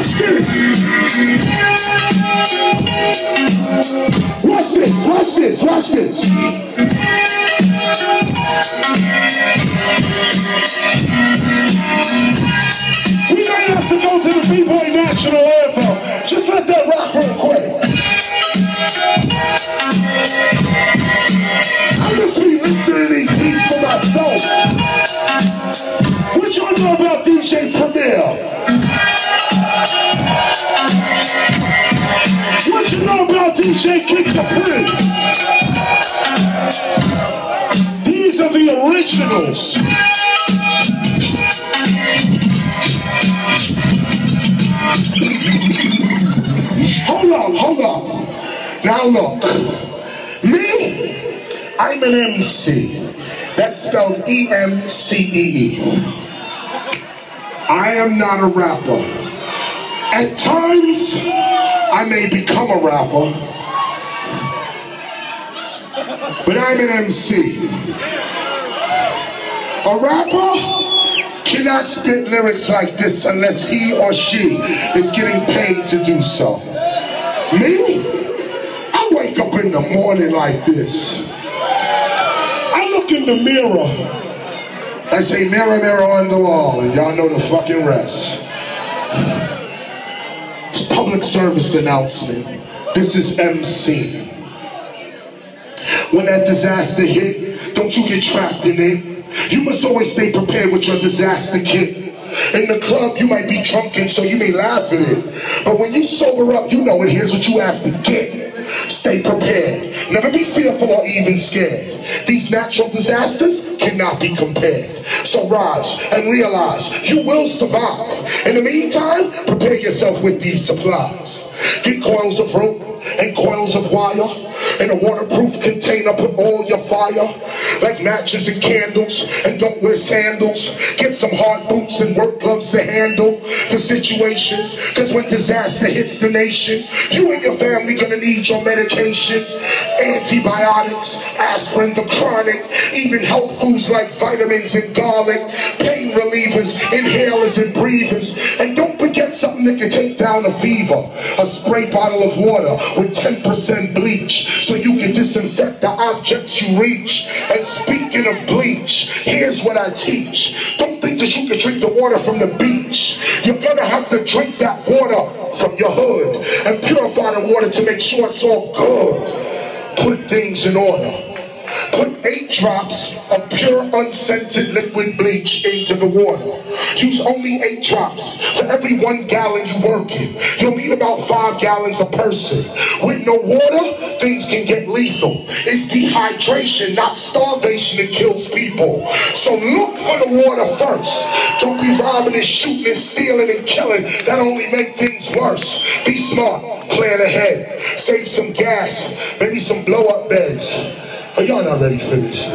Watch this. Watch this, watch this, watch this. We might have to go to the B-Boy National Anthem. Just let that rock real quick. I just be listening to these beats for myself. What y'all know about DJ Premier? What you know about DJ Kick the Print? These are the originals. Hold up. Now look, me, I'm an MC. That's spelled E-M-C-E-E. I am not a rapper. At times, I may become a rapper, but I'm an MC. A rapper cannot spit lyrics like this unless he or she is getting paid to do so. Me, I wake up in the morning like this. I look in the mirror. I say, mirror, mirror on the wall, and y'all know the fucking rest. It's a public service announcement. This is MC. When that disaster hit, don't you get trapped in it. You must always stay prepared with your disaster kit. In the club, you might be drunken, so you may laugh at it. But when you sober up, you know it. Here's what you have to get. Stay prepared. Never be fearful or even scared. These natural disasters cannot be compared. So rise and realize you will survive. In the meantime, prepare yourself with these supplies. Get coils of rope and coils of wire. In a waterproof container, put all your fire. Like matches and candles, and don't wear sandals. Get some hard boots and work gloves to handle the situation. Cause when disaster hits the nation, you and your family gonna need your medication. Antibiotics, aspirin, the chronic. Even health foods like vitamins and garlic. Pain relievers, inhalers and breathers. And don't forget something that can take down a fever. A spray bottle of water with 10% bleach. So you can disinfect the objects you reach. And speaking of bleach, here's what I teach. Don't think that you can drink the water from the beach. You're gonna have to drink that water from your hood. And purify the water to make sure it's all good. Put things in order. Put 8 drops of pure unscented liquid bleach into the water. Use only 8 drops for every 1 gallon you work in. You'll need about 5 gallons a person. With no water, things can get lethal. It's dehydration, not starvation, that kills people. So look for the water first. Don't be robbing and shooting and stealing and killing. That only make things worse. Be smart, plan ahead. Save some gas, maybe some blow-up beds. Oh, y'all not ready for this shit.